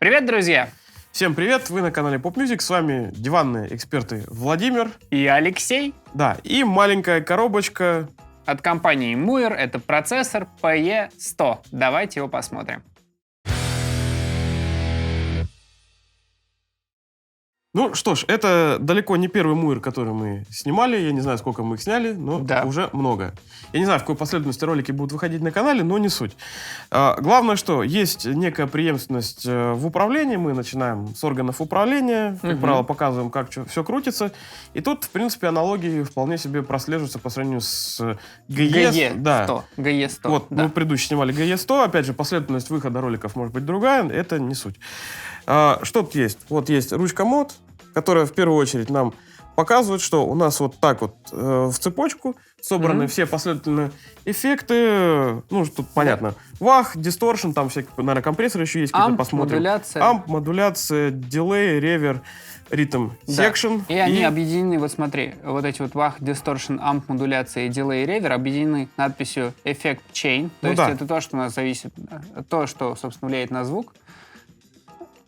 Привет, друзья! Всем привет! Вы на канале Pop Music. С вами диванные эксперты Владимир и Алексей. Да, и маленькая коробочка от компании Muir. Это процессор PE100. Давайте его посмотрим. Ну что ж, это далеко не первый Muir, который мы снимали. Я не знаю, сколько мы их сняли, но уже много. Я не знаю, в какой последовательности ролики будут выходить на канале, но не суть. Главное, что есть некая преемственность в управлении. Мы начинаем с органов управления, как правило, показываем, как все крутится. И тут, в принципе, аналогии вполне себе прослеживаются по сравнению с GE100. Да. GE100. Вот, мы предыдущие снимали GE100. Опять же, последовательность выхода роликов может быть другая. Это не суть. Что тут есть? Вот есть ручка мод, которая в первую очередь нам показывает, что у нас вот так вот в цепочку собраны все последовательные эффекты. Ну, тут понятно. Вах, дисторшн, там всякие, наверное, компрессоры еще есть, какие-то посмотрим. Модуляция. Амп, модуляция, дилей, ревер, ритм, секшн. И они объединены, вот смотри, вот эти вот вах, дисторшн, амп, модуляция, дилей, ревер объединены надписью Effect Chain. То есть это то, что у нас зависит, то, что, собственно, влияет на звук.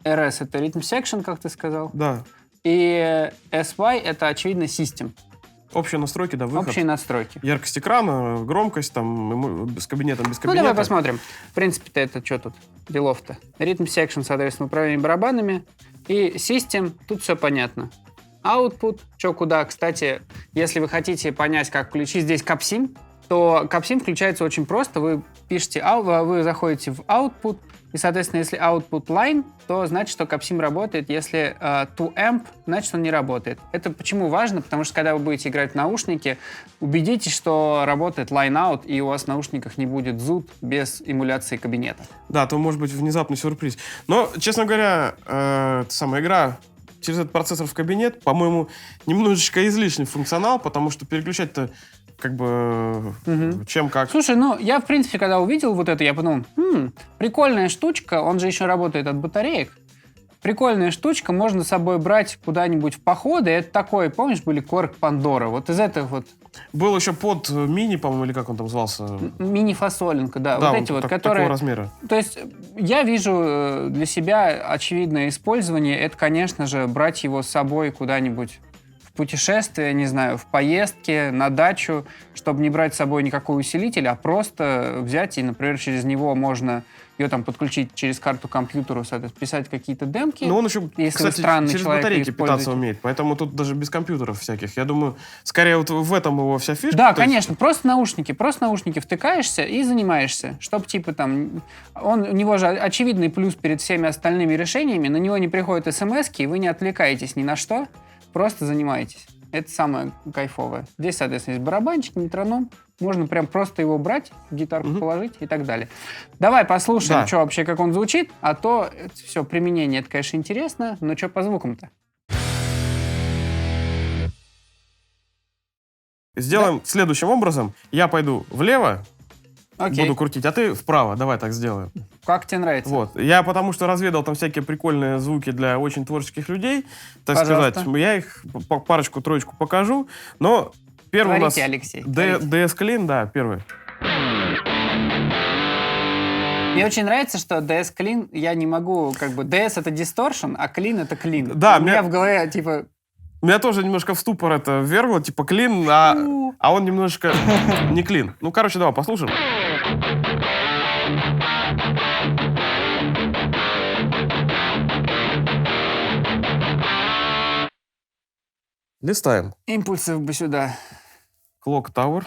RS — это ритм секшн, как ты сказал. Да. И SY — это, очевидно, System. Общие настройки, да, выход. Общие настройки. Яркость экрана, громкость, там, с кабинетом, без кабинета. Ну, давай посмотрим. В принципе-то это что тут? Делов-то. Ритм секшн, соответственно, управление барабанами. И System, тут все понятно. Output, что куда. Кстати, если вы хотите понять, как включить здесь CapSim, то CapSim включается очень просто. Вы пишете, вы заходите в Output, и, соответственно, если output line, то значит, что CapSim работает. Если to amp, значит, он не работает. Это почему важно? Потому что, когда вы будете играть в наушники, убедитесь, что работает line out, и у вас в наушниках не будет зуд без эмуляции кабинета. Да, то может быть внезапный сюрприз. Но, честно говоря, самая игра через этот процессор в кабинет, по-моему, немножечко излишний функционал, потому что переключать-то как бы чем как. Слушай, ну я, в принципе, когда увидел вот это, я подумал, прикольная штучка, он же еще работает от батареек. Прикольная штучка, можно с собой брать куда-нибудь в походы. Это такой, помнишь, были Korg Pandora? Вот из этого вот. Был еще под мини, по-моему, или как он там звался? Мини-фасолинка, да. Да, вот эти вот, которые... такого размера. То есть я вижу для себя очевидное использование. Это, конечно же, брать его с собой куда-нибудь в путешествие, не знаю, в поездке, на дачу, чтобы не брать с собой никакой усилитель, а просто взять и, например, через него можно ее там подключить через карту к компьютеру, соответственно, писать какие-то демки. Но он еще, если кстати, через батарейки питаться умеет, поэтому тут даже без компьютеров всяких. Я думаю, скорее вот в этом его вся фишка. Да, конечно, просто наушники втыкаешься и занимаешься, чтобы типа там... У него же очевидный плюс перед всеми остальными решениями, на него не приходят смс-ки, и вы не отвлекаетесь ни на что, просто занимаетесь. Это самое кайфовое. Здесь, соответственно, есть барабанчик, метроном. Можно прям просто его брать, гитарку положить и так далее. Давай послушаем, что вообще, как он звучит. А то все, применение, это, конечно, интересно. Но что по звукам-то? Сделаем следующим образом. Я пойду влево, окей, буду крутить, а ты вправо. Давай так сделаем. Как тебе нравится? Вот. Я потому что разведал там всякие прикольные звуки для очень творческих людей, так Пожалуйста. сказать. Я их парочку-троечку покажу, но первый Говорите, у нас Алексей. DS Clean, да, первый. Мне очень нравится, что DS Clean, я не могу, как бы, DS это distortion, а Clean это clean. Да, у меня в голове, типа... Меня тоже немножко в ступор это ввергло, типа клин, а он немножечко не клин. Ну, короче, давай послушаем. Листаем. Импульсов бы сюда. Clock Tower.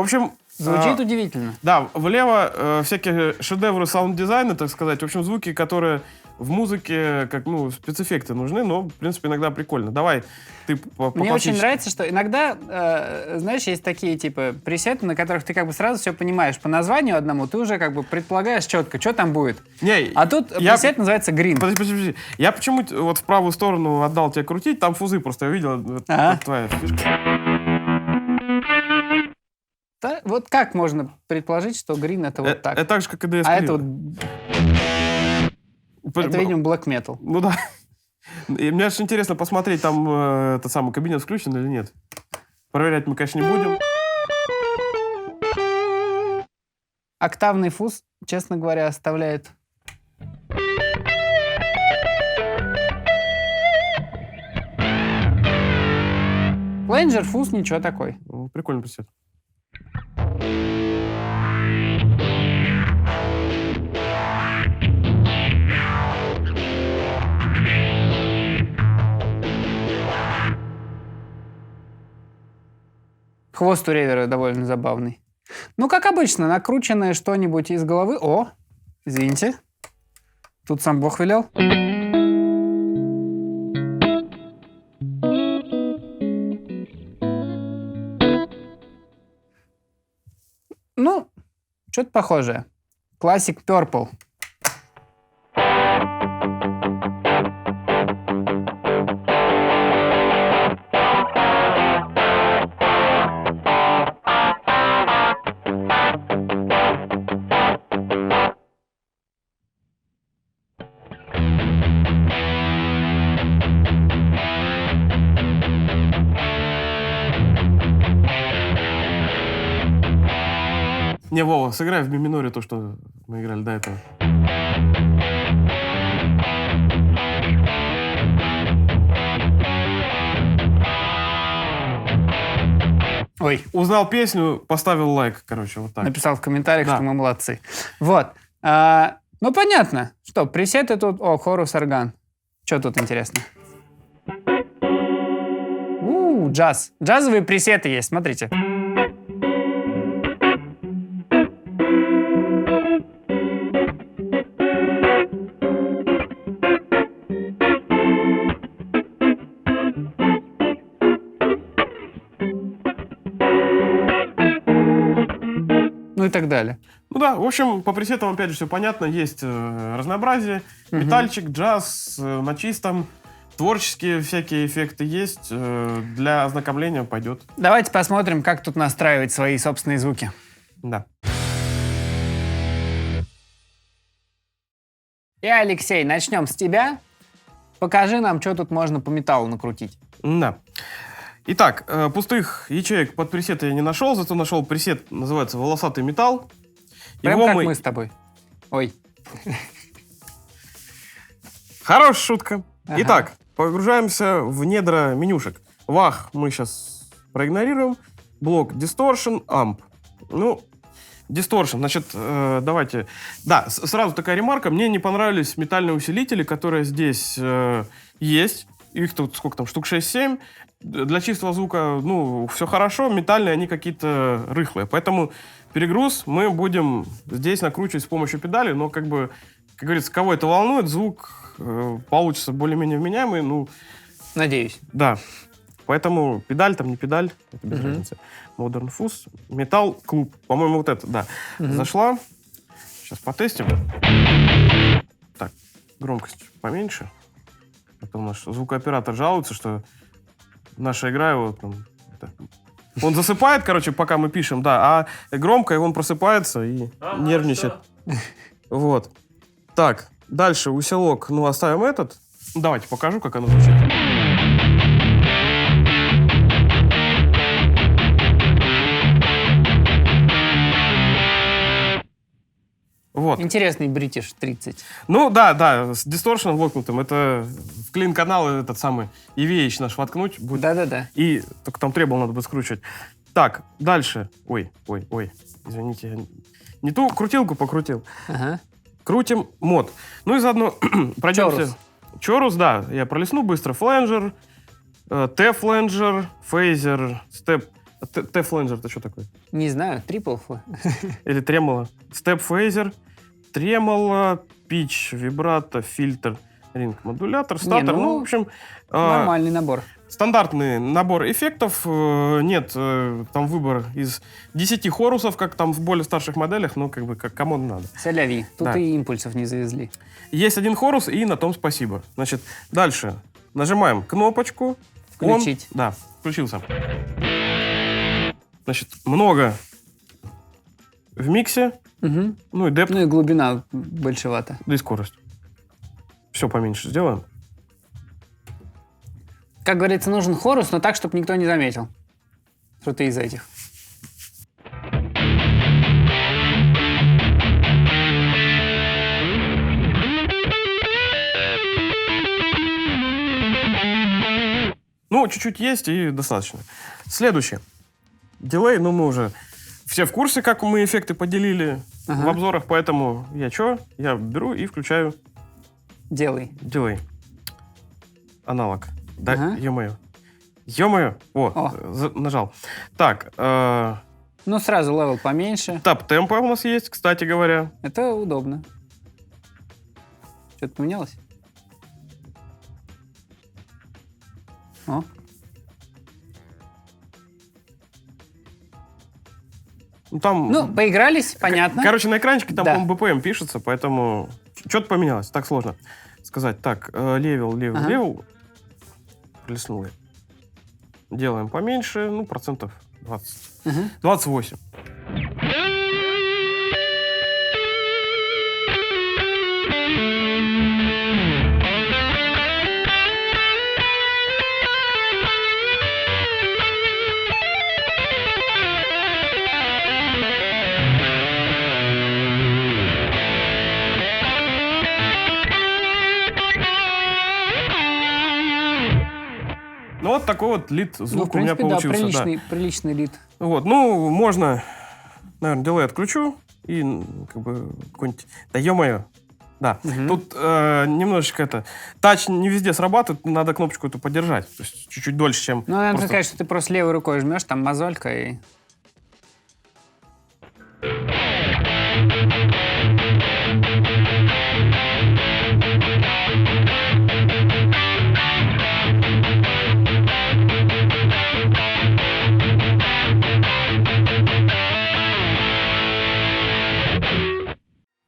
общем... Звучит удивительно. Да, влево всякие шедевры саунд-дизайна, так сказать. В общем, звуки, которые в музыке, как, спецэффекты нужны, но, в принципе, иногда прикольно. Давай, ты по Мне очень нравится, что иногда, знаешь, есть такие, типа, пресеты, на которых ты как бы сразу все понимаешь. По названию одному ты уже как бы предполагаешь четко, что там будет. А тут пресет называется Green. Подожди. Я почему-то вот в правую сторону отдал тебе крутить, там фузы просто, я видел, это твоя фишка. Да, вот как можно предположить, что Green это вот так? Это так же, как и DS. А это вот... Это, видимо, Black Metal. Ну да. И мне же интересно посмотреть, там этот самый кабинет включен или нет. Проверять мы, конечно, не будем. Октавный фуз, честно говоря, оставляет... Фленджер, фуз, ничего такой. Прикольный пресет. Хвост у ревера довольно забавный. Ну, как обычно, накрученное что-нибудь из головы... О, извините. Тут сам Бог велел. Ну, что-то похожее. Classic Purple. Не, Вова, сыграй в ми миноре то, что мы играли до этого. Ой. Узнал песню, поставил лайк, короче, вот так. Написал в комментариях, что мы молодцы. Вот. Ну, понятно. Что, пресеты тут... О, хорус орган. Что тут интересно? Джаз. Джазовые пресеты есть, смотрите. Ну и так далее. Ну да, в общем, по пресетам, опять же, все понятно. Есть разнообразие. Метальчик, джаз, на чистом. Творческие всякие эффекты есть. Для ознакомления пойдет. Давайте посмотрим, как тут настраивать свои собственные звуки. Да. И, Алексей, начнем с тебя. Покажи нам, что тут можно по металлу накрутить. Да. Итак, пустых ячеек под пресеты я не нашел, зато нашел пресет, называется «Волосатый металл». Прям Его как мы с тобой. Ой. Хорошая шутка. Ага. Итак, погружаемся в недра менюшек. Вах мы сейчас проигнорируем. Блок Distortion, Amp. Ну, Distortion, значит, давайте... Да, сразу такая ремарка. Мне не понравились метальные усилители, которые здесь есть. Их тут сколько там, штук 6-7. Для чистого звука, ну, все хорошо. Метальные, они какие-то рыхлые. Поэтому перегруз мы будем здесь накручивать с помощью педали. Но, как говорится, кого это волнует, звук получится более-менее вменяемый. Ну, надеюсь. Да. Поэтому педаль там, не педаль, это без разницы. Modern Fuzz, Metal Club. По-моему, вот это, да. Зашла. Сейчас потестим. Так, громкость поменьше. А то наш звукооператор жалуется, что наша игра его там... Он засыпает, короче, пока мы пишем, да, а громко, и он просыпается и нервничает. Вот. Так, дальше усилок, ну, оставим этот. Давайте покажу, как оно звучит. Вот. Интересный British 30. Ну, да, с дисторшеном воткнутым. Это в клин-канал этот самый EVH наш воткнуть будет. Да. И только там требовал, надо будет скручивать. Так, дальше. Ой. Извините, я не ту крутилку покрутил. Ага. Крутим мод. Ну и заодно пройдемся. Чорус, да, я пролистну быстро. Фленджер, Т-фленджер, фейзер, степ T-фленджер это что такое? Не знаю, трипл. Или тремоло. Степ-фейзер, тремоло, питч, вибрато, фильтр, ринг-модулятор, статор. Ну, в общем... Нормальный набор. Стандартный набор эффектов. Нет там выбор из 10 хорусов, как там в более старших моделях, но как бы кому надо. Соляви. Тут да. и импульсов не завезли. Есть один хорус, и на том спасибо. Значит, дальше нажимаем кнопочку. Включить. Да, включился. Значит, много в миксе. Угу. Ну и депт. Ну и глубина большевата. Да и скорость. Все поменьше сделаем. Как говорится, нужен хорус, но так, чтобы никто не заметил, что ты из этих. Ну, чуть-чуть есть и достаточно. Следующее. Дилей, ну мы уже все в курсе, как мы эффекты поделили в обзорах, поэтому я беру и включаю... Делай. Дилей. Аналог. Да, ё-моё. Ё-моё. Нажал. Так. Ну, сразу левел поменьше. Тап темпа у нас есть, кстати говоря. Это удобно. Что-то поменялось? О. Ну, там... Ну, поигрались, понятно. Короче, на экранчике там, по-моему, BPM пишется, поэтому что-то поменялось. Так сложно сказать. Так, левел. Плеснули. Делаем поменьше, ну, процентов 20. 28. Ну, вот такой вот лид-звук у меня получился. Да, приличный лид. Вот, ну, можно, наверное, дилей отключу и как бы какой-нибудь... Да ё-моё. Да, тут немножечко тач не везде срабатывает, надо кнопочку эту подержать. То есть чуть-чуть дольше, чем... Ну, надо сказать, что ты просто левой рукой жмешь, там мозолька и...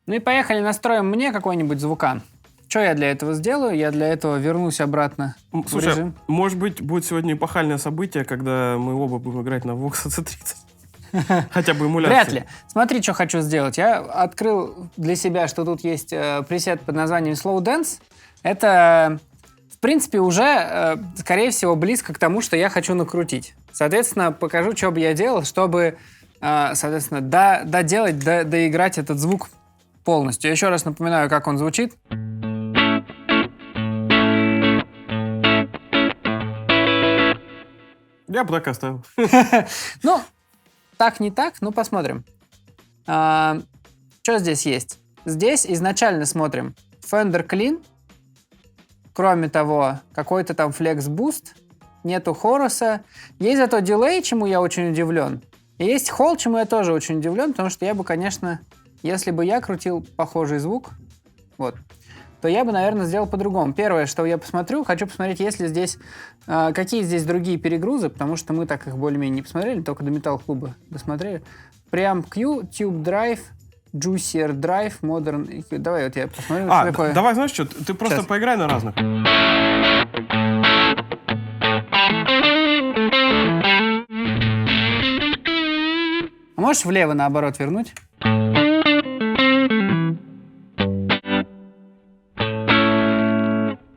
Ну и поехали, настроим мне какой-нибудь звукан. Что я для этого сделаю? Я для этого вернусь обратно в режим. Может быть, будет сегодня эпохальное событие, когда мы оба будем играть на Vox C30. Хотя бы эмуляция. Вряд ли. Смотри, что хочу сделать. Я открыл для себя, что тут есть пресет под названием Slow Dance. Это, в принципе, уже, скорее всего, близко к тому, что я хочу накрутить. Соответственно, покажу, что бы я делал, чтобы, соответственно, доделать, доиграть этот звук полностью. Еще раз напоминаю, как он звучит. Я бы так оставил. Ну, так не так, ну посмотрим. Что здесь есть? Здесь изначально смотрим Fender Clean. Кроме того, какой-то там Flex Boost. Нету хоруса. Есть зато дилей, чему я очень удивлен. И есть холл, чему я тоже очень удивлен, потому что я бы, конечно... Если бы я крутил похожий звук, вот, то я бы, наверное, сделал по-другому. Первое, что я посмотрю, хочу посмотреть, есть ли здесь, какие здесь другие перегрузы, потому что мы так их более-менее не посмотрели, только до металл-клуба досмотрели. Preamp Q, Tube Drive, Juicier Drive, Modern EQ. Давай вот я посмотрю, что такое. Давай, знаешь что, ты просто поиграй на разных. А можешь влево, наоборот, вернуть?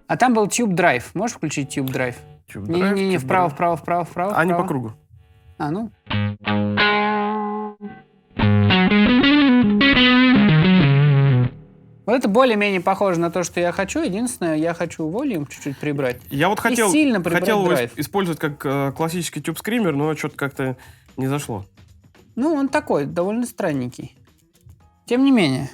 А там был Tube Drive. Можешь включить Tube Drive? Не-не-не, вправо. А не по кругу. А, ну. Вот это более-менее похоже на то, что я хочу. Единственное, я хочу волюм чуть-чуть прибрать. Я вот хотел его драйв. использовать как классический тюб-скример, но что-то как-то не зашло. Ну, он такой, довольно странненький. Тем не менее.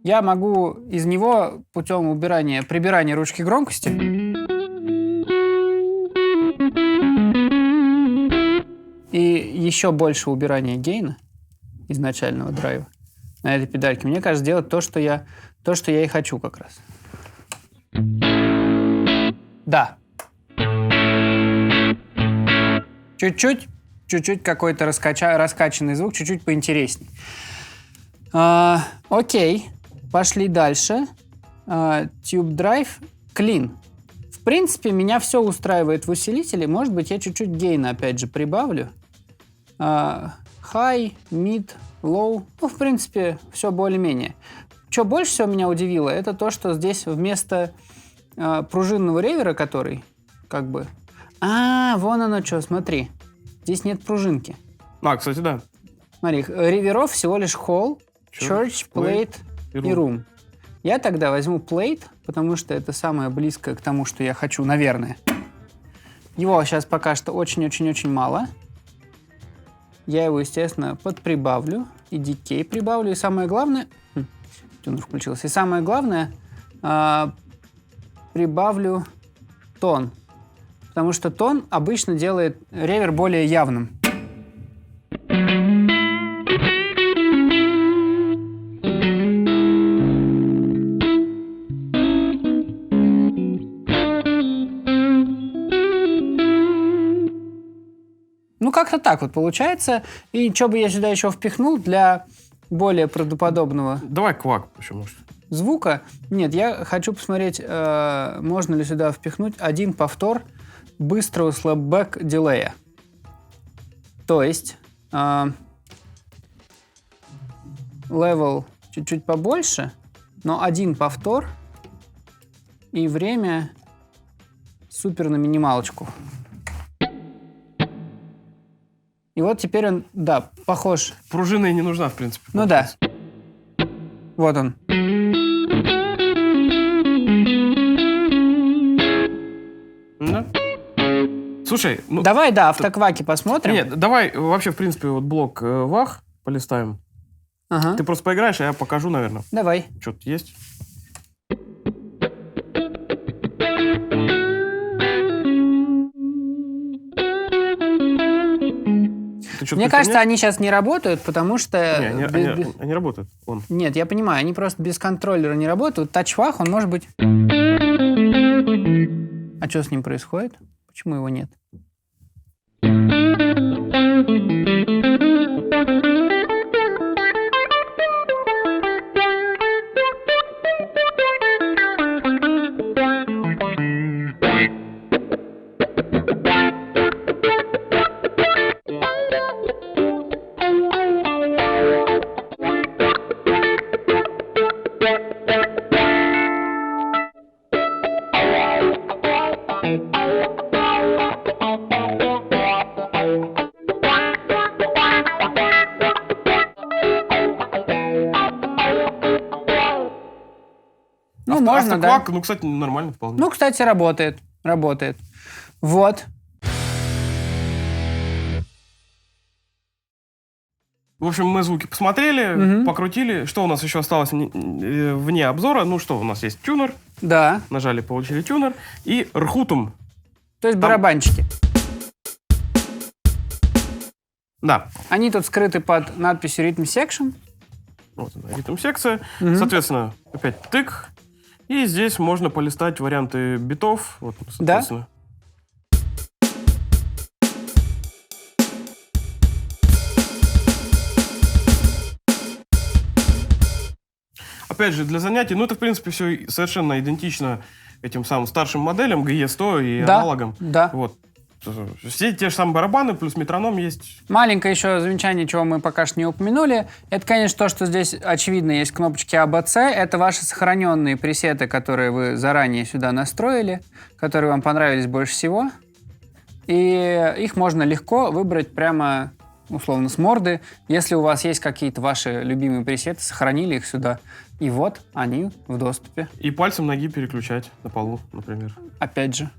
Я могу из него путем прибирания ручки громкости еще больше убирания гейна изначального драйва на этой педальке, мне кажется, делать то, что я и хочу как раз. Да. Чуть-чуть какой-то раскачанный звук, чуть-чуть поинтересней. Окей, пошли дальше. Tube Drive Clean. В принципе, меня все устраивает в усилителе. Может быть, я чуть-чуть гейна опять же прибавлю. High, Mid, Low. Ну, в принципе, все более-менее. Что больше всего меня удивило, это то, что здесь вместо пружинного ревера, который как бы... вон оно что, смотри. Здесь нет пружинки. Кстати, да. Смотри, реверов всего лишь Hall, Church, Plate и Room. Я тогда возьму Plate, потому что это самое близкое к тому, что я хочу, наверное. Его сейчас пока что очень-очень-очень мало. Я его, естественно, подприбавлю. И Decay прибавлю. И самое главное... Тюнер включился. И самое главное, прибавлю тон. Потому что тон обычно делает ревер более явным. Ну, как-то так вот получается. И что бы я сюда еще впихнул для более правдоподобного... Давай квак, почему? Звука? Нет, я хочу посмотреть, можно ли сюда впихнуть один повтор быстрого слэпбэк дилея. То есть левел чуть-чуть побольше, но один повтор и время супер на минималочку. И вот теперь он, да, похож. Пружина и не нужна, в принципе. Ну да. Вот он. Да. Слушай, ну... Давай, да, автокваки посмотрим. Нет, давай вообще, в принципе, вот блок вах полистаем. Ага. Ты просто поиграешь, а я покажу, наверное. Давай. Что-то есть? Мне кажется, они сейчас не работают, потому что... Они работают. Нет, я понимаю, они просто без контроллера не работают. Тачвах, он может быть... А что с ним происходит? Почему его нет? Ну, можно, да. Ну, кстати, нормально вполне. Ну, кстати, работает. Вот. В общем, мы звуки посмотрели, покрутили. Что у нас еще осталось вне обзора? Ну, что, у нас есть тюнер. Да. Нажали, получили тюнер. И рхутум. То есть барабанчики. Да. Они тут скрыты под надписью Rhythm Section. Вот она, ритм-секция. Соответственно, опять тык. И здесь можно полистать варианты битов. Вот, соответственно. Да? Опять же, для занятий, ну, это, в принципе, все совершенно идентично этим самым старшим моделям, GE100 и аналогам. Да. Вот. Все те же самые барабаны, плюс метроном есть. Маленькое еще замечание, чего мы пока что не упомянули. Это, конечно, то, что здесь, очевидно, есть кнопочки ABC. Это ваши сохраненные пресеты, которые вы заранее сюда настроили, которые вам понравились больше всего. И их можно легко выбрать прямо, условно, с морды. Если у вас есть какие-то ваши любимые пресеты, сохранили их сюда. И вот они в доступе. И пальцем ноги переключать на полу, например. Опять же.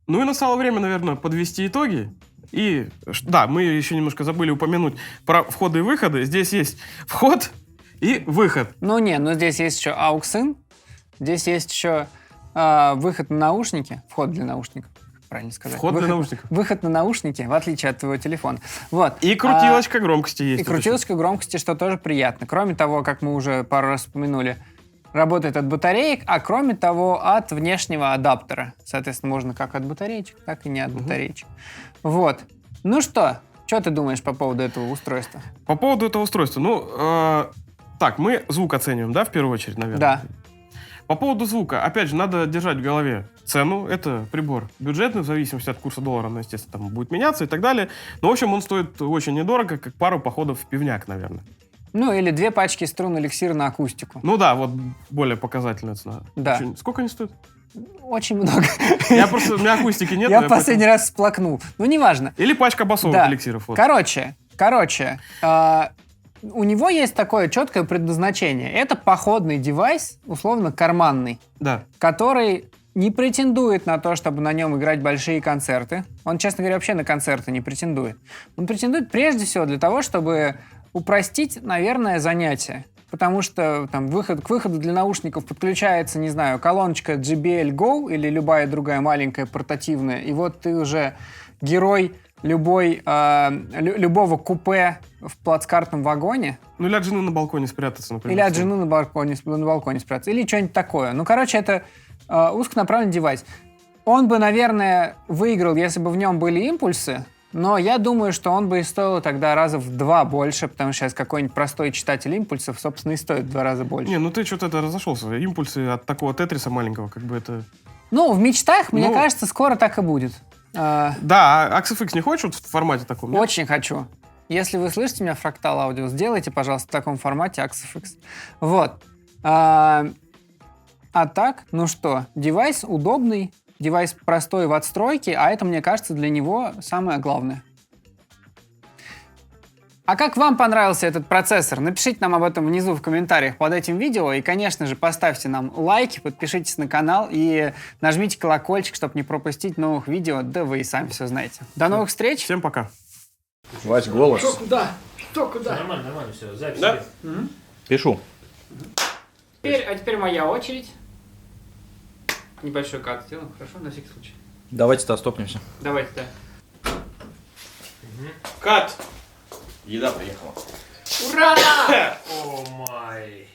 Ну и настало время, наверное, подвести итоги. И, да, мы еще немножко забыли упомянуть про входы и выходы. Здесь есть вход и выход. Ну здесь есть еще AUX-in, здесь есть еще выход на наушники, вход для наушников, правильно сказать. Вход для наушников. Выход на наушники, в отличие от твоего телефона. Вот. И крутилочка громкости есть. И крутилочка громкости, что тоже приятно. Кроме того, как мы уже пару раз упомянули, работает от батареек, а кроме того, от внешнего адаптера. Соответственно, можно как от батареечек, так и не от батареечек. Вот. Ну что ты думаешь по поводу этого устройства? По поводу этого устройства, так, мы звук оцениваем, да, в первую очередь, наверное? Да. По поводу звука, опять же, надо держать в голове цену. Это прибор бюджетный, в зависимости от курса доллара, он, естественно, там будет меняться и так далее. Но, в общем, он стоит очень недорого, как пару походов в пивняк, наверное. Ну, или 2 пачки струн эликсира на акустику. Ну да, вот более показательная цена. Да. Сколько они стоят? Очень много. У меня акустики нет. Я последний раз всплакнул. Ну, неважно. Или пачка басовых эликсиров. Вот. Короче, у него есть такое четкое предназначение. Это походный девайс, условно карманный, да. который не претендует на то, чтобы на нем играть большие концерты. Он, честно говоря, вообще на концерты не претендует. Он претендует прежде всего для того, чтобы упростить, наверное, занятие. Потому что там, к выходу для наушников подключается, не знаю, колоночка JBL Go или любая другая маленькая портативная, и вот ты уже герой любого купе в плацкартном вагоне. Ну, или от жены на балконе спрятаться, например. Или от жены на балконе спрятаться. Или что-нибудь такое. Ну, короче, это узконаправленный девайс. Он бы, наверное, выиграл, если бы в нем были импульсы, но я думаю, что он бы и стоил тогда раза в 2 больше, потому что сейчас какой-нибудь простой читатель импульсов, собственно, и стоит в 2 раза больше. Не, ну ты что-то разошелся. Импульсы от такого тетриса маленького, как бы это... Ну, в мечтах, мне кажется, скоро так и будет. Да, Axifx не хочешь в формате таком? Нет? Очень хочу. Если вы слышите меня, Fractal Audio, сделайте, пожалуйста, в таком формате Axifx. Вот. А так, ну что, девайс удобный, девайс простой в отстройке, а это, мне кажется, для него самое главное. А как вам понравился этот процессор? Напишите нам об этом внизу в комментариях под этим видео. И, конечно же, поставьте нам лайки, подпишитесь на канал и нажмите колокольчик, чтобы не пропустить новых видео. Да вы и сами все знаете. До новых встреч. Всем пока. Вась, голос. Что, куда? Что, куда? Все нормально, все. Запись. Да? Пишу. Теперь моя очередь. Небольшой кат сделаем, хорошо, на всякий случай. Давайте-то стопнемся. Давайте, да. Кат! Еда приехала. Ура! О май.